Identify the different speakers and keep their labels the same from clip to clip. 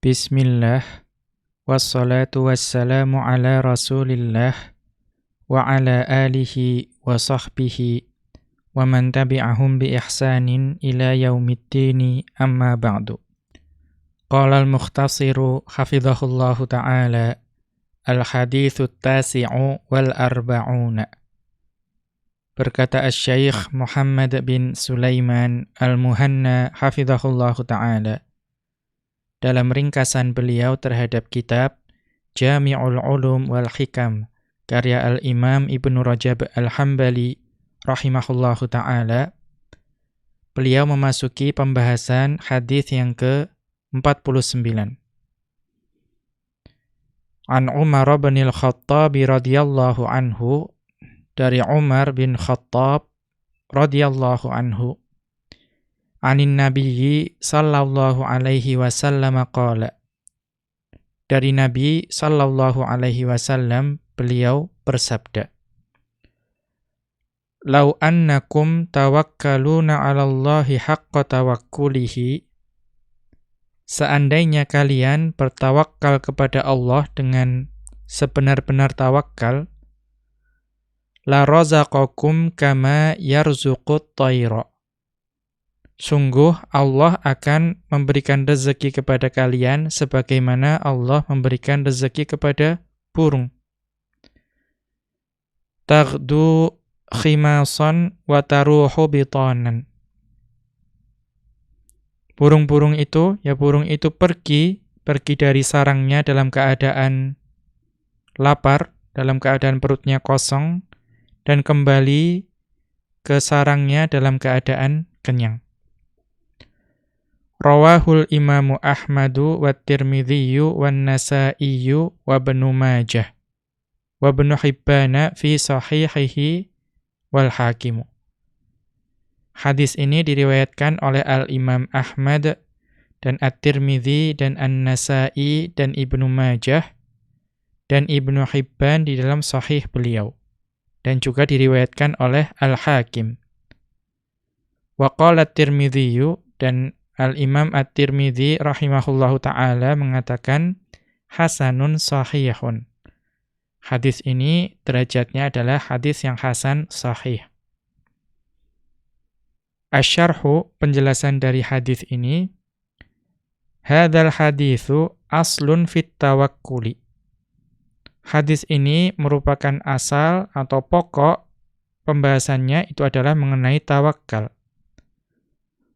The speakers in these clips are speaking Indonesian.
Speaker 1: Bismillah, wassalatu wassalamu ala rasulillah, wa ala alihi wa sahbihi, wa man tabi'ahum bi ihsanin ila yaumiddini amma ba'du. Qala al-mukhtasiru hafidhahullahu ta'ala, al-hadithu tasi'u wal-arba'una. Berkata Asy-Syaikh Muhammad bin Sulaiman al-Muhanna hafidhahullahu ta'ala, dalam ringkasan beliau terhadap kitab Jami'ul Ulum wal Hikam karya Al-Imam Ibnu Rajab Al-Hambali rahimahullahu ta'ala, beliau memasuki pembahasan hadis yang ke-49. An Umar bin Al-Khattab radhiyallahu anhu, dari Umar bin Khattab radhiyallahu anhu, Anin Nabiyyi sallallahu alaihi wasallam qala, dari Nabi sallallahu alaihi wasallam beliau bersabda, Lau annakum tawakkaluna 'alallahi haqqa tawakkulihi, seandainya kalian bertawakal kepada Allah dengan sebenar-benar tawakal, la razaqakum kama yarzuqut tayra, sungguh Allah akan memberikan rezeki kepada kalian sebagaimana Allah memberikan rezeki kepada burung. Taghdu khimasan wa taruhu bitanan. Burung-burung itu pergi dari sarangnya dalam keadaan lapar, dalam keadaan perutnya kosong, dan kembali ke sarangnya dalam keadaan kenyang. Rawahul Imamu Ahmadu wa Tirmidhiyu wa Nasa'iyu wa Ibnu Majah wa Ibnu Hibbana fi sahihihi wal Hakimu. Hadis ini diriwayatkan oleh Al-Imam Ahmad dan At-Tirmidzi dan An-Nasa'i dan Ibnu Majah dan Ibnu Hibban di dalam sahih beliau, dan juga diriwayatkan oleh Al-Hakim. Wa qala At-Tirmidhiyu, dan Al-Imam At-Tirmidzi rahimahullahu ta'ala mengatakan hasanun sahihun. Hadis ini derajatnya adalah hadis yang hasan sahih. Asy-syarhu, penjelasan dari hadis ini, hadzal haditsu aslun fit tawakkuli. Hadis ini merupakan asal atau pokok pembahasannya itu adalah mengenai tawakal.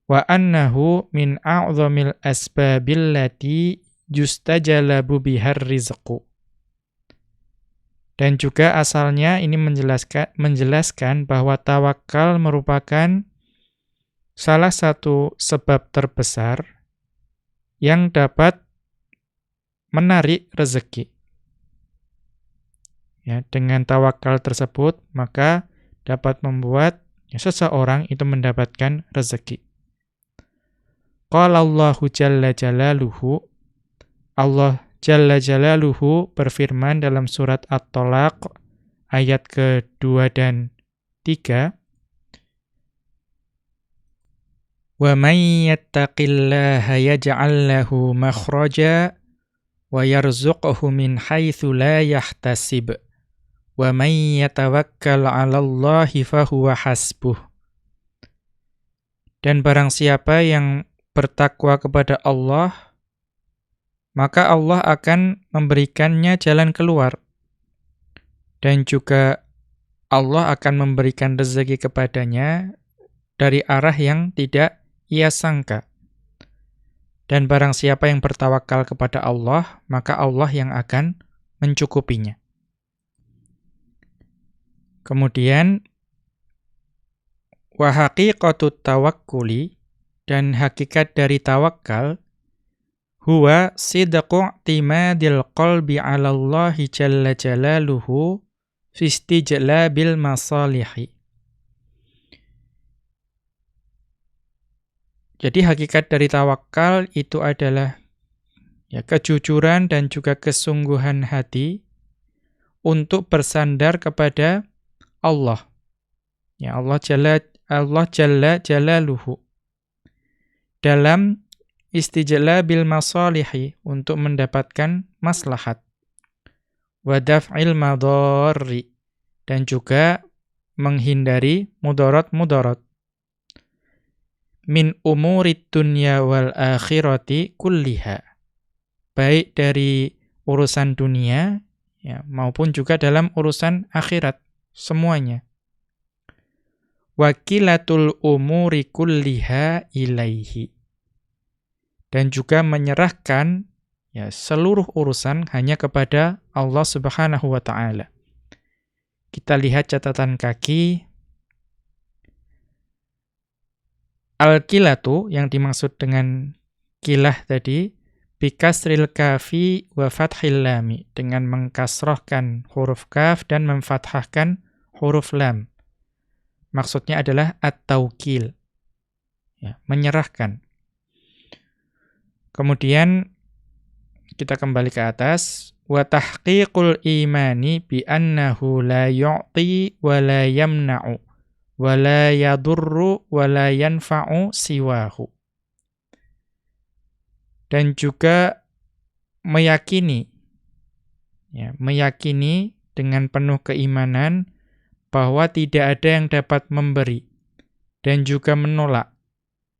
Speaker 1: Wa annahu min a'zamil asbabil lati yustajalabu bihar rizqu. Dan juga asalnya ini menjelaskan bahwa tawakal merupakan salah satu sebab terbesar yang dapat menarik rezeki. Ya, dengan tawakal tersebut maka dapat membuat seseorang itu mendapatkan rezeki. Qala Allahu jalla jalaluhu, Allah jalla jalaluhu berfirman dalam surat At-Talaq ayat ke-2 dan 3, wa may yattaqillaha yaj'al lahu makhraja wa yarzuqhu min haitsu la yahtasib wa may yatawakkal 'alallahi fahuwa hasbuh. Dan barang siapa yang bertakwa kepada Allah, maka Allah akan memberikannya jalan keluar. Dan juga Allah akan memberikan rezeki kepadanya dari arah yang tidak ia sangka. Dan barang siapa yang bertawakal kepada Allah, maka Allah yang akan mencukupinya. Kemudian, wa haqiqatut tawakkuli, dan hakikat dari tawakal, huwa sidqu i'timadil qalbi 'ala Allah jalla jalaluhu fi istijlabil masalihi. Jadi hakikat dari tawakal itu adalah kejujuran dan juga kesungguhan hati untuk bersandar kepada Allah. Allah Jalla Jalaluhu dalam istijlabil masalihi, untuk mendapatkan maslahat. Wa daf'il madharri, dan juga menghindari mudarat-mudarat. Min umurid dunya wal akhirati kulliha, baik dari urusan dunia ya, maupun juga dalam urusan akhirat semuanya. Wakilatul umuri kulliha ilaihi, dan juga menyerahkan ya seluruh urusan hanya kepada Allah Subhanahu wa taala. Kita lihat catatan kaki. Al-kilatu, yang dimaksud dengan kilah tadi, bikasril kafi wa fathil lami, dengan mengkasrahkan huruf kaf dan memfathahkan huruf lam. Maksudnya adalah at-taukil, ya, menyerahkan. Kemudian kita kembali ke atas. Wa tahqiqul imani bi annahu la yu'ti wa la yamna'u wa la yadurru wa la yanfa'u siwahu. Dan juga meyakini, ya, meyakini dengan penuh keimanan bahwa tidak ada yang dapat memberi dan juga menolak,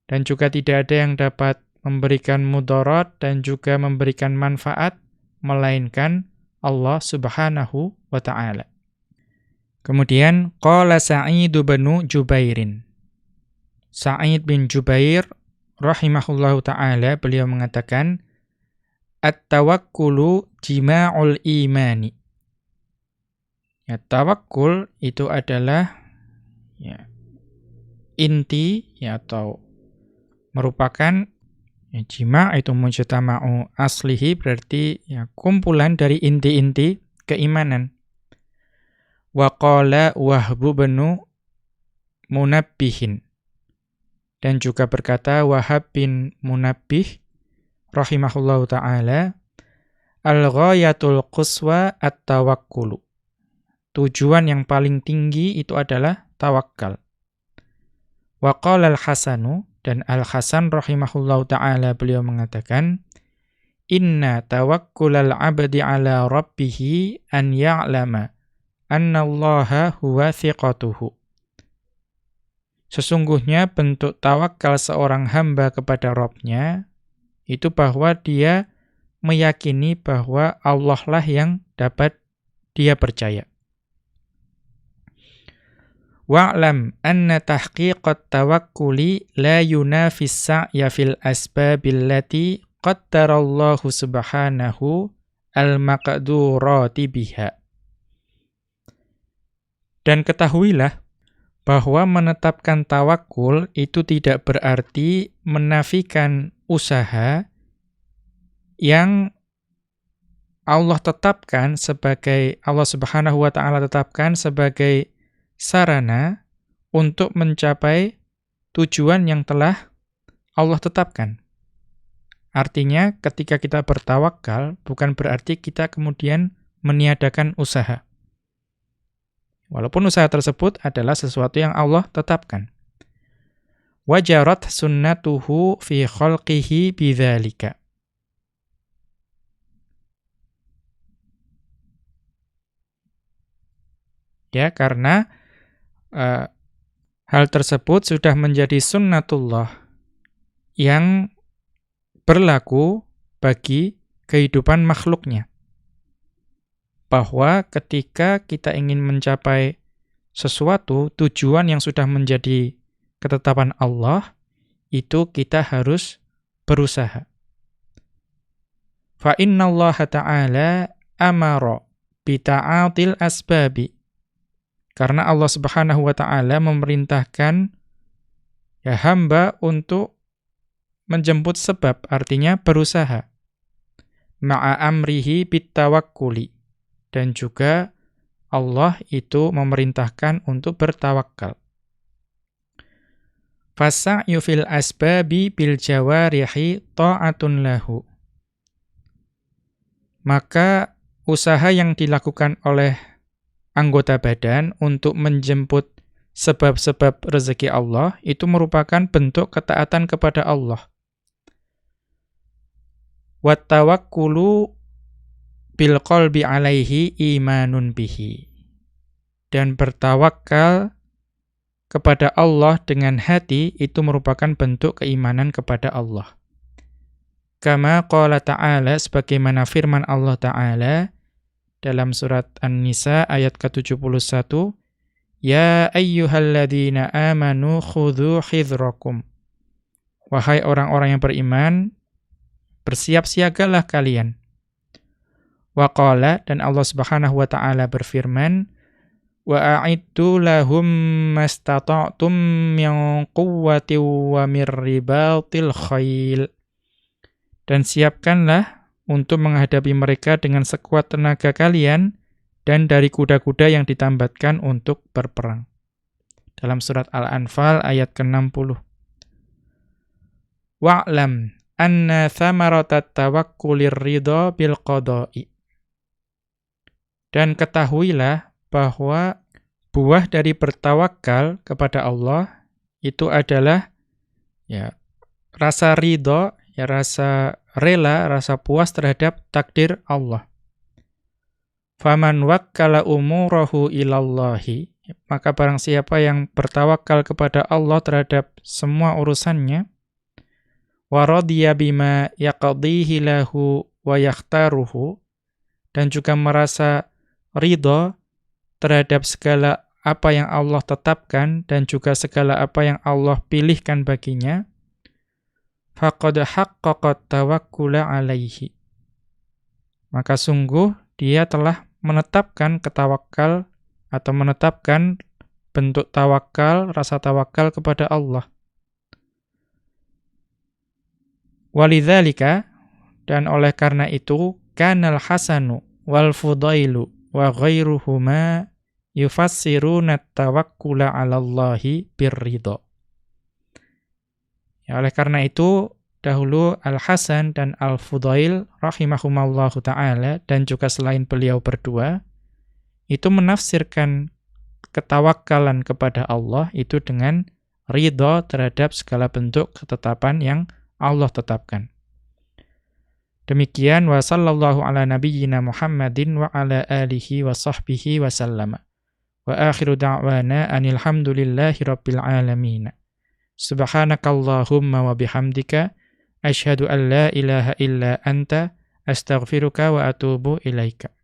Speaker 1: dan juga tidak ada yang dapat memberikan mudarat dan juga memberikan manfaat melainkan Allah Subhanahu wa taala. Kemudian qala Sa'id bin Jubairin. Sa'id bin Jubair rahimahullahu taala, beliau mengatakan, at-tawakkulu jima'ul imani. Ya, tawakkul itu adalah ya, inti ya, atau merupakan ya, jima' itu mujtama'u aslihi, berarti ya, kumpulan dari inti-inti keimanan. Wa qala Wahb bin Munabbihin, dan juga berkata Wahab bin Munabbih rahimahullahu ta'ala, al-ghayatul quswa at-tawakkulu. Tujuan yang paling tinggi itu adalah tawakal. Wa qala al-Hasanu, dan Al-Hasan rahimahullahu ta'ala beliau mengatakan, inna tawakkulal abdi ala rabbihi an ya'lama annallaha huwa thiqatuhu. Sesungguhnya bentuk tawakal seorang hamba kepada Rabb-nya itu bahwa dia meyakini bahwa Allah lah yang dapat dia percaya. Wa'lam anna tahqiqat tawakkuli la yunafis sa'ya fil asbabil lati qaddarallahu subhanahu al-maqdurati biha. Dan ketahuilah bahwa menetapkan tawakul itu tidak berarti menafikan usaha yang Allah tetapkan sebagai, Allah Subhanahu wa taala tetapkan sebagai sarana untuk mencapai tujuan yang telah Allah tetapkan. Artinya ketika kita bertawakal bukan berarti kita kemudian meniadakan usaha. Walaupun usaha tersebut adalah sesuatu yang Allah tetapkan. Wajarat sunnatuhu fi khalqihi bidzalika. Ya, karena hal tersebut sudah menjadi sunnatullah yang berlaku bagi kehidupan makhluknya. Bahwa ketika kita ingin mencapai sesuatu, tujuan yang sudah menjadi ketetapan Allah, itu kita harus berusaha. Fa innallaha ta'ala amara bita'atil asbabi. Karena Allah Subhanahu wa taala memerintahkan ya hamba untuk menjemput sebab, artinya berusaha. Ma'a amrihi bitawakkuli. Dan juga Allah itu memerintahkan untuk bertawakal. Fasa'yu fil asbabi bil jawarihi ta'atun lahu. Maka usaha yang dilakukan oleh anggota badan untuk menjemput sebab-sebab rezeki Allah itu merupakan bentuk ketaatan kepada Allah. Wa tawakkulu bil qalbi alaihi imanun bihi. Dan bertawakal kepada Allah dengan hati itu merupakan bentuk keimanan kepada Allah. Kama qala ta'ala, sebagaimana firman Allah Ta'ala dalam surat An-Nisa ayat ke-71, Ya ayyuhalladzina amanu khudhu hidrakum. Wahai orang-orang yang beriman, bersiap siagalah kalian. Wa qala, dan Allah Subhanahu wa taala berfirman, Wa a'iddu lahum mastata'tum min quwwatin wa mir ribatil khail. Dan siapkanlah untuk menghadapi mereka dengan sekuat tenaga kalian dan dari kuda-kuda yang ditambatkan untuk berperang. Dalam surat Al-Anfal ayat ke-60. Wa'lam anna thamaratat tawakkulir ridha bil qada'i. Dan ketahuilah bahwa buah dari bertawakal kepada Allah itu adalah rasa ridha, rasa rela, rasa puas terhadap takdir Allah. Faman wakkala umurahu ilallahi, maka barang siapa yang bertawakal kepada Allah terhadap semua urusannya, wa radiya bima yaqdihi lahu wa yakhtaruhu, dan juga merasa ridha terhadap segala apa yang Allah tetapkan dan juga segala apa yang Allah pilihkan baginya, faqad haqqaqa tawakkula alaihi. Maka sungguh dia telah menetapkan ketawakal atau menetapkan bentuk tawakal, rasa tawakal kepada Allah. Walidzalika, dan oleh karena itu, kanal Hasanu wal Fudailu wa ghairuhuma yufassiruna tawakkula 'ala Allahi birridha. Oleh karena itu, dahulu Al-Hasan dan Al-Fudail rahimahumallahu ta'ala dan juga selain beliau berdua itu menafsirkan ketawakalan kepada Allah itu dengan ridha terhadap segala bentuk ketetapan yang Allah tetapkan. Demikian wa sallallahu ala nabiyyina Muhammadin wa ala alihi wa sahbihi wa sallama. Wa akhiru da'wana anil hamdulillahi rabbil alamin. Subhanakallahumma wa bihamdika asyhadu an la ilaha illa anta astaghfiruka wa atubu ilaika.